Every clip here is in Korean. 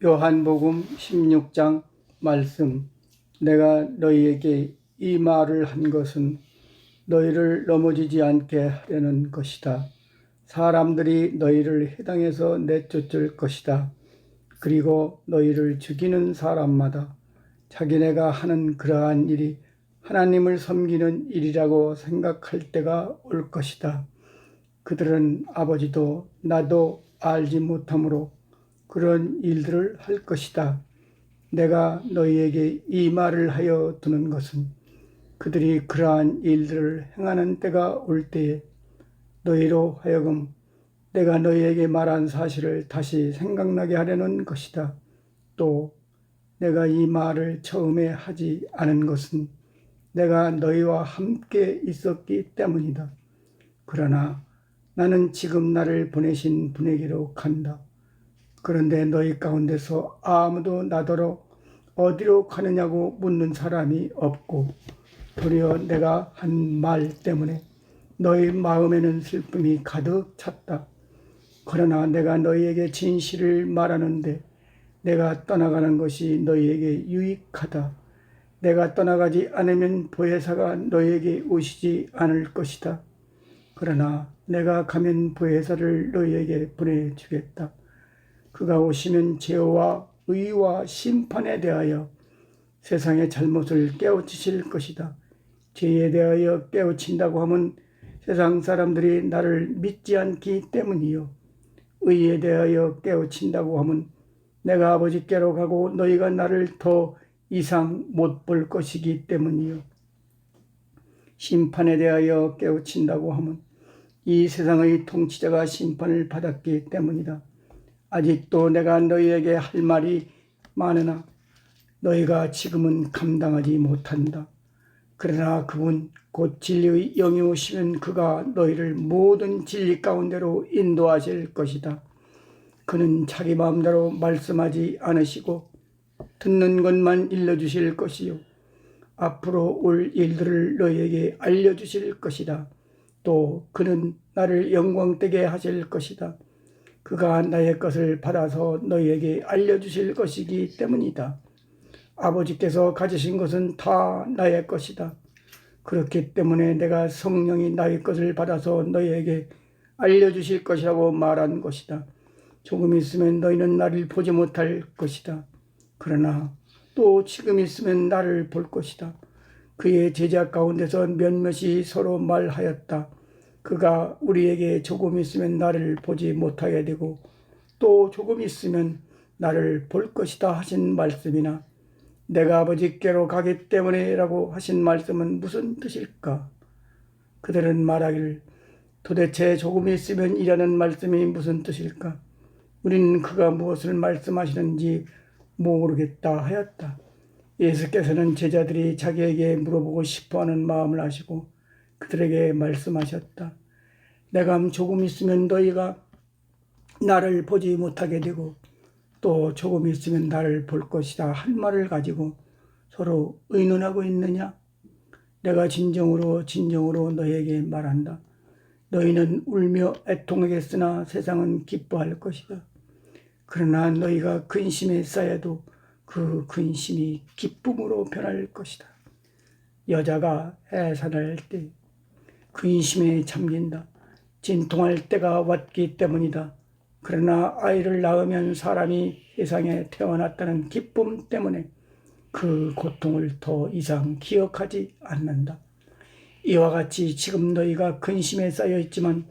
요한복음 16장 말씀. 내가 너희에게 이 말을 한 것은 너희를 넘어지지 않게 하려는 것이다. 사람들이 너희를 해당에서 내쫓을 것이다. 그리고 너희를 죽이는 사람마다 자기네가 하는 그러한 일이 하나님을 섬기는 일이라고 생각할 때가 올 것이다. 그들은 아버지도 나도 알지 못하므로 그런 일들을 할 것이다. 내가 너희에게 이 말을 하여 두는 것은 그들이 그러한 일들을 행하는 때가 올 때에 너희로 하여금 내가 너희에게 말한 사실을 다시 생각나게 하려는 것이다. 또 내가 이 말을 처음에 하지 않은 것은 내가 너희와 함께 있었기 때문이다. 그러나 나는 지금 나를 보내신 분에게로 간다. 그런데 너희 가운데서 아무도 나더러 어디로 가느냐고 묻는 사람이 없고 도리어 내가 한 말 때문에 너희 마음에는 슬픔이 가득 찼다. 그러나 내가 너희에게 진실을 말하는데 내가 떠나가는 것이 너희에게 유익하다. 내가 떠나가지 않으면 보혜사가 너희에게 오시지 않을 것이다. 그러나 내가 가면 보혜사를 너희에게 보내주겠다. 그가 오시면 죄와 의와 심판에 대하여 세상의 잘못을 깨우치실 것이다. 죄에 대하여 깨우친다고 하면 세상 사람들이 나를 믿지 않기 때문이요. 의에 대하여 깨우친다고 하면 내가 아버지께로 가고 너희가 나를 더 이상 못 볼 것이기 때문이요. 심판에 대하여 깨우친다고 하면 이 세상의 통치자가 심판을 받았기 때문이다. 아직도 내가 너희에게 할 말이 많으나 너희가 지금은 감당하지 못한다. 그러나 그분 곧 진리의 영이 오시면 그가 너희를 모든 진리 가운데로 인도하실 것이다. 그는 자기 마음대로 말씀하지 않으시고 듣는 것만 일러주실 것이요 앞으로 올 일들을 너희에게 알려주실 것이다. 또 그는 나를 영광되게 하실 것이다. 그가 나의 것을 받아서 너희에게 알려주실 것이기 때문이다. 아버지께서 가지신 것은 다 나의 것이다. 그렇기 때문에 내가 성령이 나의 것을 받아서 너희에게 알려주실 것이라고 말한 것이다. 조금 있으면 너희는 나를 보지 못할 것이다. 그러나 또 지금 있으면 나를 볼 것이다. 그의 제자 가운데서 몇몇이 서로 말하였다. 그가 우리에게 조금 있으면 나를 보지 못하게 되고 또 조금 있으면 나를 볼 것이다 하신 말씀이나 내가 아버지께로 가기 때문에 라고 하신 말씀은 무슨 뜻일까? 그들은 말하기를 도대체 조금 있으면 이라는 말씀이 무슨 뜻일까? 우리는 그가 무엇을 말씀하시는지 모르겠다 하였다. 예수께서는 제자들이 자기에게 물어보고 싶어하는 마음을 아시고 그들에게 말씀하셨다. 내가 조금 있으면 너희가 나를 보지 못하게 되고 또 조금 있으면 나를 볼 것이다 할 말을 가지고 서로 의논하고 있느냐? 내가 진정으로 너희에게 말한다. 너희는 울며 애통하겠으나 세상은 기뻐할 것이다. 그러나 너희가 근심에 쌓여도 그 근심이 기쁨으로 변할 것이다. 여자가 해산할 때 근심에 잠긴다. 진통할 때가 왔기 때문이다. 그러나 아이를 낳으면 사람이 세상에 태어났다는 기쁨 때문에 그 고통을 더 이상 기억하지 않는다. 이와 같이 지금 너희가 근심에 쌓여 있지만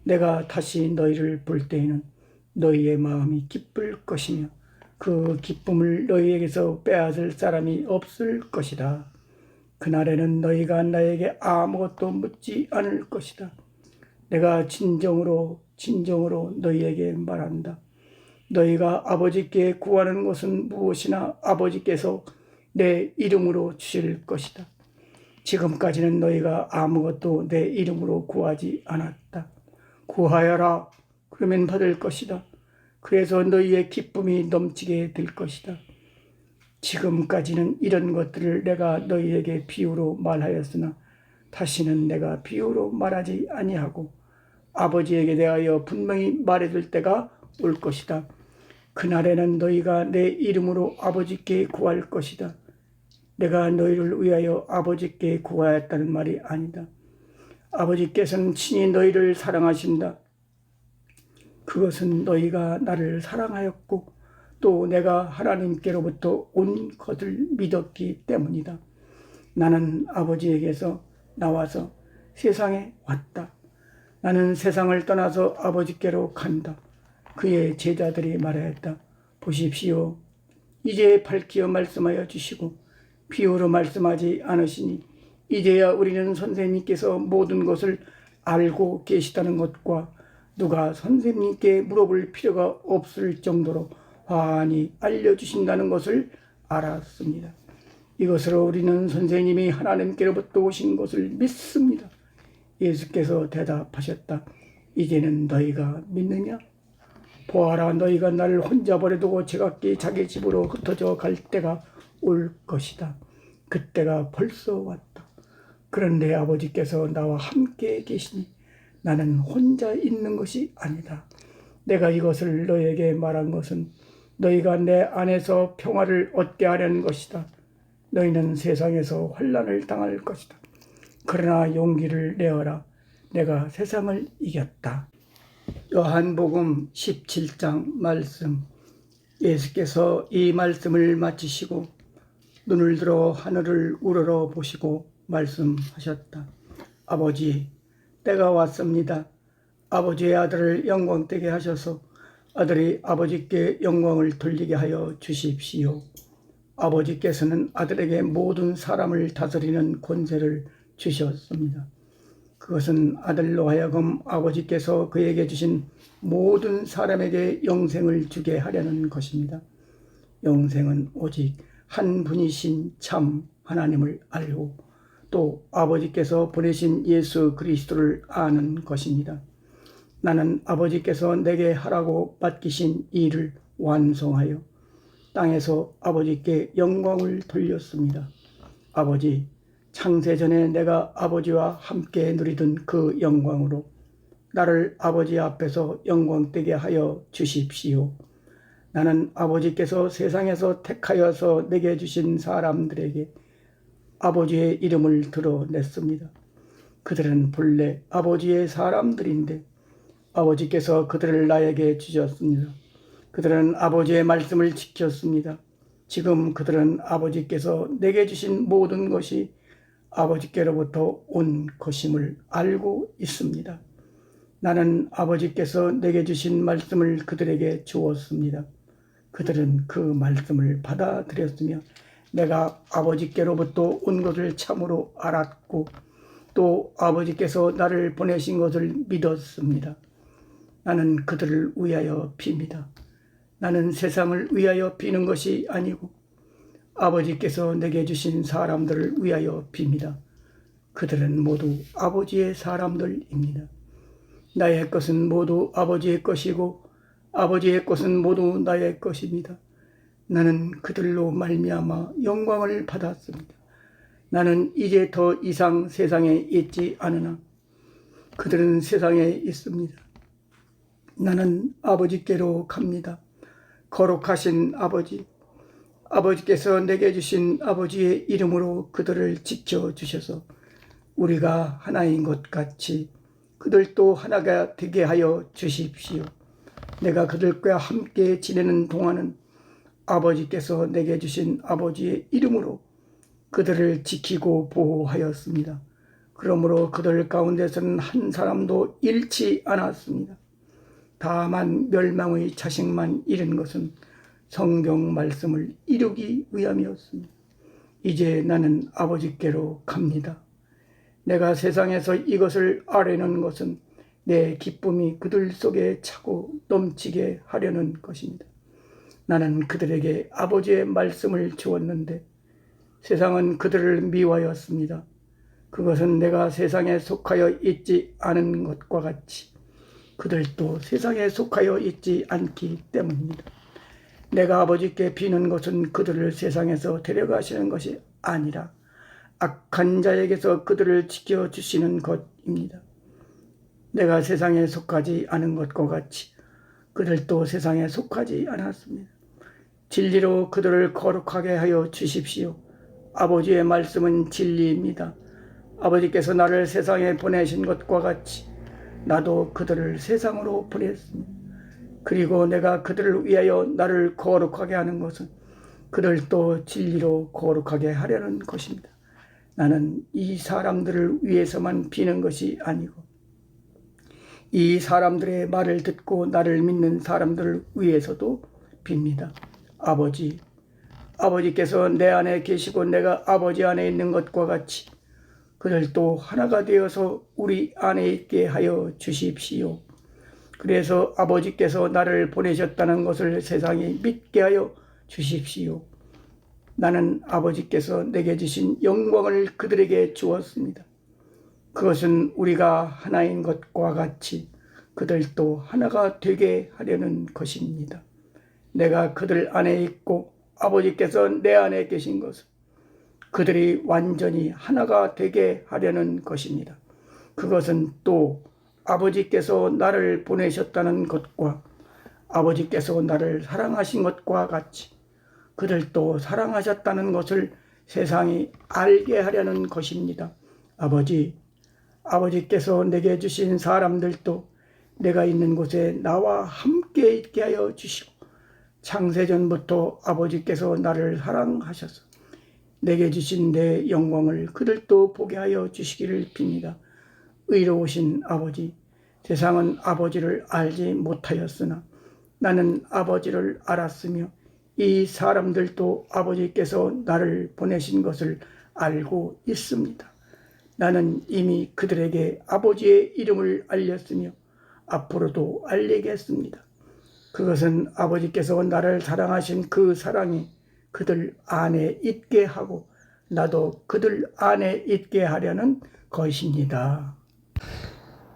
내가 다시 너희를 볼 때에는 너희의 마음이 기쁠 것이며 그 기쁨을 너희에게서 빼앗을 사람이 없을 것이다. 그날에는 너희가 나에게 아무것도 묻지 않을 것이다. 내가 진정으로 너희에게 말한다. 너희가 아버지께 구하는 것은 무엇이나 아버지께서 내 이름으로 주실 것이다. 지금까지는 너희가 아무것도 내 이름으로 구하지 않았다. 구하여라. 그러면 받을 것이다. 그래서 너희의 기쁨이 넘치게 될 것이다. 지금까지는 이런 것들을 내가 너희에게 비유로 말하였으나 다시는 내가 비유로 말하지 아니하고 아버지에게 대하여 분명히 말해줄 때가 올 것이다. 그날에는 너희가 내 이름으로 아버지께 구할 것이다. 내가 너희를 위하여 아버지께 구하였다는 말이 아니다. 아버지께서는 친히 너희를 사랑하신다. 그것은 너희가 나를 사랑하였고 또 내가 하나님께로부터 온 것을 믿었기 때문이다. 나는 아버지에게서 나와서 세상에 왔다. 나는 세상을 떠나서 아버지께로 간다. 그의 제자들이 말하였다. 보십시오. 이제 밝히어 말씀하여 주시고 비유로 말씀하지 않으시니 이제야 우리는 선생님께서 모든 것을 알고 계시다는 것과 누가 선생님께 물어볼 필요가 없을 정도로 환히 알려주신다는 것을 알았습니다. 이것으로 우리는 선생님이 하나님께로부터 오신 것을 믿습니다. 예수께서 대답하셨다. 이제는 너희가 믿느냐? 보아라, 너희가 나를 혼자 버려두고 제각기 자기 집으로 흩어져 갈 때가 올 것이다. 그때가 벌써 왔다. 그런데 아버지께서 나와 함께 계시니 나는 혼자 있는 것이 아니다. 내가 이것을 너희에게 말한 것은 너희가 내 안에서 평화를 얻게 하려는 것이다. 너희는 세상에서 환난을 당할 것이다. 그러나 용기를 내어라. 내가 세상을 이겼다. 요한복음 17장 말씀. 예수께서 이 말씀을 마치시고 눈을 들어 하늘을 우러러 보시고 말씀하셨다. 아버지, 때가 왔습니다. 아버지의 아들을 영광되게 하셔서 아들이 아버지께 영광을 돌리게 하여 주십시오. 아버지께서는 아들에게 모든 사람을 다스리는 권세를 주셨습니다. 그것은 아들로 하여금 아버지께서 그에게 주신 모든 사람에게 영생을 주게 하려는 것입니다. 영생은 오직 한 분이신 참 하나님을 알고 또 아버지께서 보내신 예수 그리스도를 아는 것입니다. 나는 아버지께서 내게 하라고 맡기신 일을 완성하여 땅에서 아버지께 영광을 돌렸습니다. 아버지, 창세전에 내가 아버지와 함께 누리던 그 영광으로 나를 아버지 앞에서 영광되게 하여 주십시오. 나는 아버지께서 세상에서 택하여서 내게 주신 사람들에게 아버지의 이름을 드러냈습니다. 그들은 본래 아버지의 사람들인데 아버지께서 그들을 나에게 주셨습니다. 그들은 아버지의 말씀을 지켰습니다. 지금 그들은 아버지께서 내게 주신 모든 것이 아버지께로부터 온 것임을 알고 있습니다. 나는 아버지께서 내게 주신 말씀을 그들에게 주었습니다. 그들은 그 말씀을 받아들였으며 내가 아버지께로부터 온 것을 참으로 알았고 또 아버지께서 나를 보내신 것을 믿었습니다. 나는 그들을 위하여 빕니다. 나는 세상을 위하여 비는 것이 아니고 아버지께서 내게 주신 사람들을 위하여 빕니다. 그들은 모두 아버지의 사람들입니다. 나의 것은 모두 아버지의 것이고 아버지의 것은 모두 나의 것입니다. 나는 그들로 말미암아 영광을 받았습니다. 나는 이제 더 이상 세상에 있지 않으나 그들은 세상에 있습니다. 나는 아버지께로 갑니다. 거룩하신 아버지, 아버지께서 내게 주신 아버지의 이름으로 그들을 지켜주셔서 우리가 하나인 것 같이 그들도 하나가 되게 하여 주십시오. 내가 그들과 함께 지내는 동안은 아버지께서 내게 주신 아버지의 이름으로 그들을 지키고 보호하였습니다. 그러므로 그들 가운데서는 한 사람도 잃지 않았습니다. 다만 멸망의 자식만 잃은 것은 성경 말씀을 이루기 위함이었습니다. 이제 나는 아버지께로 갑니다. 내가 세상에서 이것을 아뢰는 것은 내 기쁨이 그들 속에 차고 넘치게 하려는 것입니다. 나는 그들에게 아버지의 말씀을 주었는데 세상은 그들을 미워하였습니다. 그것은 내가 세상에 속하여 있지 않은 것과 같이 그들도 세상에 속하여 있지 않기 때문입니다. 내가 아버지께 비는 것은 그들을 세상에서 데려가시는 것이 아니라 악한 자에게서 그들을 지켜주시는 것입니다. 내가 세상에 속하지 않은 것과 같이 그들도 세상에 속하지 않았습니다. 진리로 그들을 거룩하게 하여 주십시오. 아버지의 말씀은 진리입니다. 아버지께서 나를 세상에 보내신 것과 같이 나도 그들을 세상으로 보냈습니다. 그리고 내가 그들을 위하여 나를 거룩하게 하는 것은 그들도 진리로 거룩하게 하려는 것입니다. 나는 이 사람들을 위해서만 비는 것이 아니고 이 사람들의 말을 듣고 나를 믿는 사람들을 위해서도 빕니다. 아버지께서 내 안에 계시고 내가 아버지 안에 있는 것과 같이 그들도 하나가 되어서 우리 안에 있게 하여 주십시오. 그래서 아버지께서 나를 보내셨다는 것을 세상이 믿게 하여 주십시오. 나는 아버지께서 내게 주신 영광을 그들에게 주었습니다. 그것은 우리가 하나인 것과 같이 그들도 하나가 되게 하려는 것입니다. 내가 그들 안에 있고 아버지께서 내 안에 계신 것은 그들이 완전히 하나가 되게 하려는 것입니다. 그것은 또 아버지께서 나를 보내셨다는 것과 아버지께서 나를 사랑하신 것과 같이 그들도 사랑하셨다는 것을 세상이 알게 하려는 것입니다. 아버지께서 내게 주신 사람들도 내가 있는 곳에 나와 함께 있게 하여 주시고 창세전부터 아버지께서 나를 사랑하셔서 내게 주신 내 영광을 그들도 보게 하여 주시기를 빕니다. 의로우신 아버지, 세상은 아버지를 알지 못하였으나 나는 아버지를 알았으며 이 사람들도 아버지께서 나를 보내신 것을 알고 있습니다. 나는 이미 그들에게 아버지의 이름을 알렸으며 앞으로도 알리겠습니다. 그것은 아버지께서 나를 사랑하신 그 사랑이 그들 안에 있게 하고 나도 그들 안에 있게 하려는 것입니다.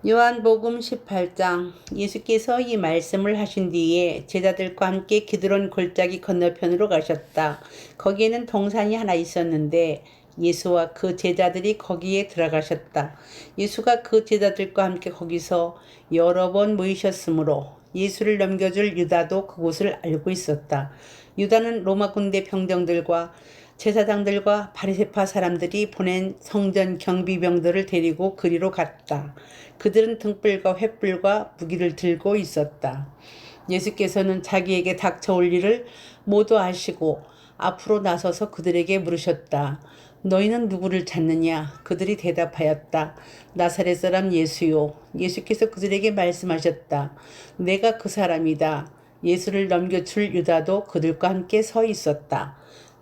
요한복음 18장. 예수께서 이 말씀을 하신 뒤에 제자들과 함께 기드론 골짜기 건너편으로 가셨다. 거기에는 동산이 하나 있었는데 예수와 그 제자들이 거기에 들어가셨다. 예수가 그 제자들과 함께 거기서 여러 번 모이셨으므로 예수를 넘겨줄 유다도 그곳을 알고 있었다. 유다는 로마 군대 병정들과 제사장들과 바리새파 사람들이 보낸 성전 경비병들을 데리고 그리로 갔다. 그들은 등불과 횃불과 무기를 들고 있었다. 예수께서는 자기에게 닥쳐올 일을 모두 아시고 앞으로 나서서 그들에게 물으셨다. 너희는 누구를 찾느냐? 그들이 대답하였다. 나사렛 사람 예수요. 예수께서 그들에게 말씀하셨다. 내가 그 사람이다. 예수를 넘겨줄 유다도 그들과 함께 서 있었다.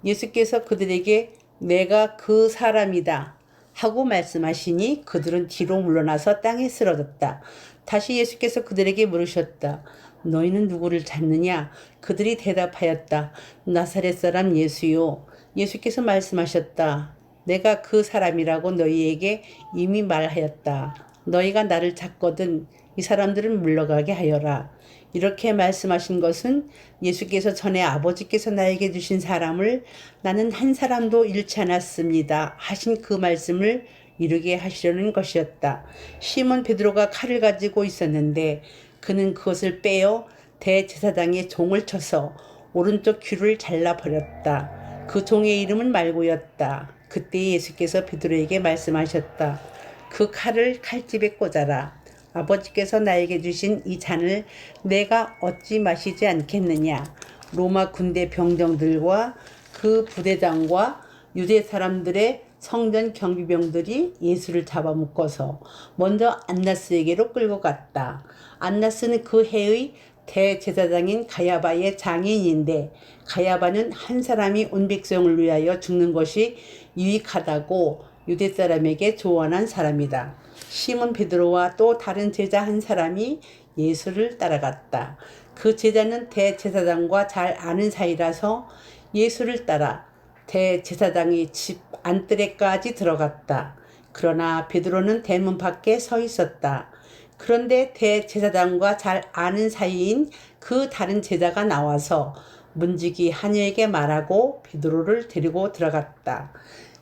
예수께서 그들에게 내가 그 사람이다 하고 말씀하시니 그들은 뒤로 물러나서 땅에 쓰러졌다. 다시 예수께서 그들에게 물으셨다. 너희는 누구를 찾느냐? 그들이 대답하였다. 나사렛 사람 예수요. 예수께서 말씀하셨다. 내가 그 사람이라고 너희에게 이미 말하였다. 너희가 나를 찾거든 이 사람들은 물러가게 하여라. 이렇게 말씀하신 것은 예수께서 전에 아버지께서 나에게 주신 사람을 나는 한 사람도 잃지 않았습니다 하신 그 말씀을 이루게 하시려는 것이었다. 시몬 베드로가 칼을 가지고 있었는데 그는 그것을 빼어 대제사장의 종을 쳐서 오른쪽 귀를 잘라버렸다. 그 종의 이름은 말고였다. 그때 예수께서 베드로에게 말씀하셨다. 그 칼을 칼집에 꽂아라. 아버지께서 나에게 주신 이 잔을 내가 어찌 마시지 않겠느냐. 로마 군대 병정들과 그 부대장과 유대 사람들의 성전 경비병들이 예수를 잡아묶어서 먼저 안나스에게로 끌고 갔다. 안나스는 그 해의 대제사장인 가야바의 장인인데 가야바는 한 사람이 온 백성을 위하여 죽는 것이 유익하다고 유대 사람에게 조언한 사람이다. 시몬 베드로와 또 다른 제자 한 사람이 예수를 따라갔다. 그 제자는 대제사장과 잘 아는 사이라서 예수를 따라 대제사장의 집 안뜰에까지 들어갔다. 그러나 베드로는 대문 밖에 서 있었다. 그런데 대제사장과 잘 아는 사이인 그 다른 제자가 나와서 문지기 하녀에게 말하고 베드로를 데리고 들어갔다.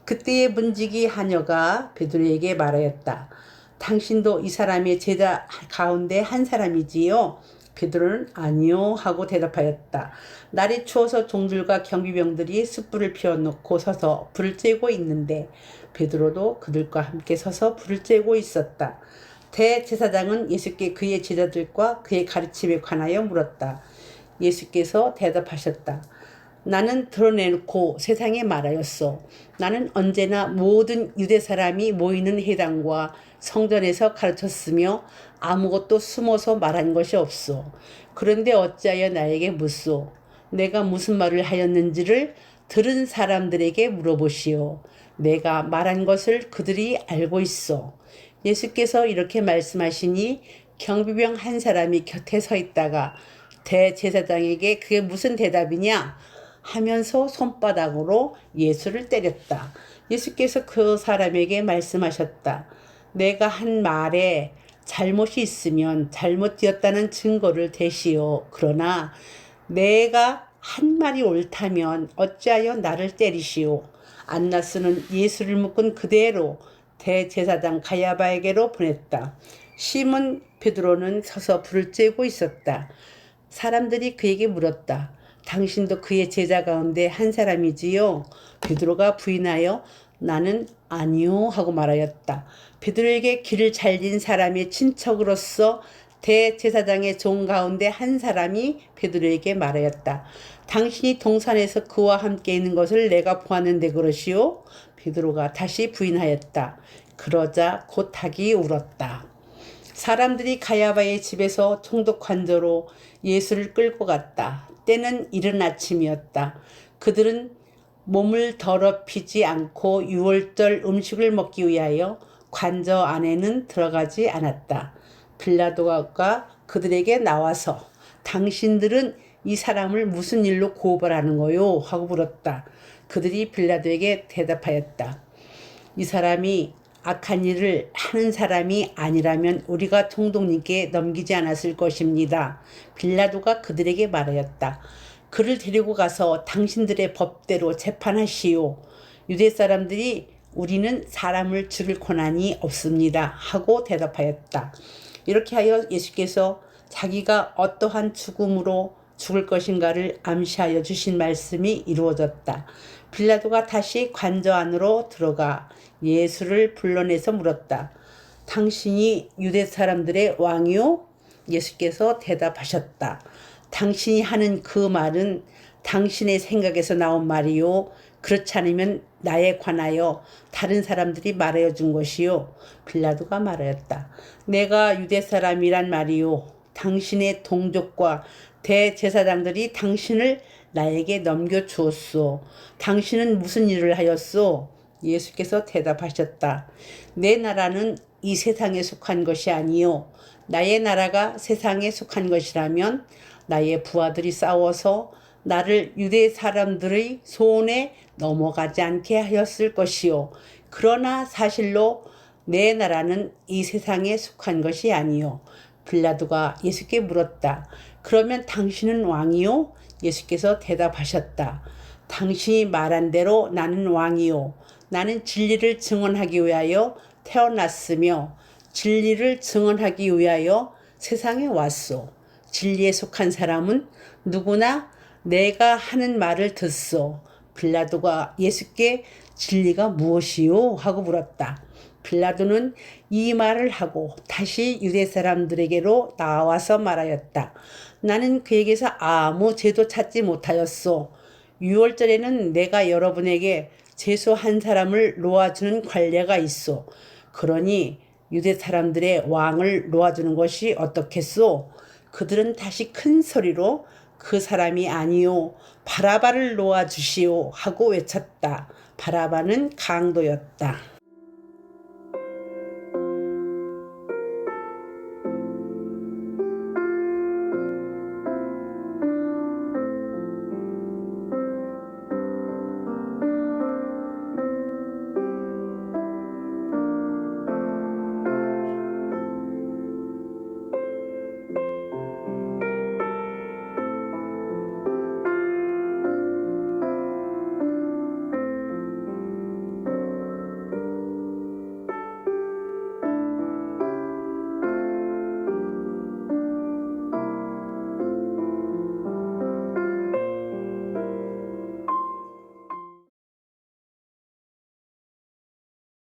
그때의 문지기 하녀가 베드로에게 말하였다. 당신도 이 사람의 제자 가운데 한 사람이지요? 베드로는 아니요 하고 대답하였다. 날이 추워서 종들과 경비병들이 숯불을 피워놓고 서서 불을 쬐고 있는데 베드로도 그들과 함께 서서 불을 쬐고 있었다. 대제사장은 예수께 그의 제자들과 그의 가르침에 관하여 물었다. 예수께서 대답하셨다. 나는 드러내놓고 세상에 말하였소. 나는 언제나 모든 유대 사람이 모이는 회당과 성전에서 가르쳤으며 아무것도 숨어서 말한 것이 없소. 그런데 어찌하여 나에게 묻소? 내가 무슨 말을 하였는지를 들은 사람들에게 물어보시오. 내가 말한 것을 그들이 알고 있어. 예수께서 이렇게 말씀하시니 경비병 한 사람이 곁에 서 있다가 대제사장에게 그게 무슨 대답이냐 하면서 손바닥으로 예수를 때렸다. 예수께서 그 사람에게 말씀하셨다. 내가 한 말에 잘못이 있으면 잘못되었다는 증거를 대시오. 그러나 내가 한 말이 옳다면 어찌하여 나를 때리시오. 안나스는 예수를 묶은 그대로 대제사장 가야바에게로 보냈다. 시몬 베드로는 서서 불을 쬐고 있었다. 사람들이 그에게 물었다. 당신도 그의 제자 가운데 한 사람이지요? 베드로가 부인하여 나는 아니요 하고 말하였다. 베드로에게 길을 잘린 사람의 친척으로서 대제사장의 종 가운데 한 사람이 베드로에게 말하였다. 당신이 동산에서 그와 함께 있는 것을 내가 보았는데 그러시오? 베드로가 다시 부인하였다. 그러자 곧 닭이 울었다. 사람들이 가야바의 집에서 총독 관저로 예수를 끌고 갔다. 때는 이른 아침이었다. 그들은 몸을 더럽히지 않고 유월절 음식을 먹기 위하여 관저 안에는 들어가지 않았다. 빌라도가 그들에게 나와서 당신들은 이 사람을 무슨 일로 고발하는 거요? 하고 물었다. 그들이 빌라도에게 대답하였다. 이 사람이 악한 일을 하는 사람이 아니라면 우리가 총독님께 넘기지 않았을 것입니다. 빌라도가 그들에게 말하였다. 그를 데리고 가서 당신들의 법대로 재판하시오. 유대 사람들이 우리는 사람을 죽일 권한이 없습니다. 하고 대답하였다. 이렇게 하여 예수께서 자기가 어떠한 죽음으로 죽을 것인가를 암시하여 주신 말씀이 이루어졌다. 빌라도가 다시 관저 안으로 들어가 예수를 불러내서 물었다. 당신이 유대 사람들의 왕이요? 예수께서 대답하셨다. 당신이 하는 그 말은 당신의 생각에서 나온 말이요. 그렇지 않으면 나에 관하여 다른 사람들이 말하여 준 것이요. 빌라도가 말하였다. 내가 유대 사람이란 말이요. 당신의 동족과 대제사장들이 당신을 나에게 넘겨주었소. 당신은 무슨 일을 하였소? 예수께서 대답하셨다. 내 나라는 이 세상에 속한 것이 아니요. 나의 나라가 세상에 속한 것이라면 나의 부하들이 싸워서 나를 유대 사람들의 손에 넘어가지 않게 하였을 것이요. 그러나 사실로 내 나라는 이 세상에 속한 것이 아니요. 빌라도가 예수께 물었다. 그러면 당신은 왕이요? 예수께서 대답하셨다. 당신이 말한 대로 나는 왕이요. 나는 진리를 증언하기 위하여 태어났으며 진리를 증언하기 위하여 세상에 왔소. 진리에 속한 사람은 누구나 내가 하는 말을 듣소. 빌라도가 예수께 진리가 무엇이요? 하고 물었다. 빌라도는 이 말을 하고 다시 유대 사람들에게로 나와서 말하였다. 나는 그에게서 아무 죄도 찾지 못하였소. 유월절에는 내가 여러분에게 죄수 한 사람을 놓아주는 관례가 있소. 그러니 유대 사람들의 왕을 놓아주는 것이 어떻겠소? 그들은 다시 큰 소리로 그 사람이 아니요 바라바를 놓아주시오 하고 외쳤다. 바라바는 강도였다.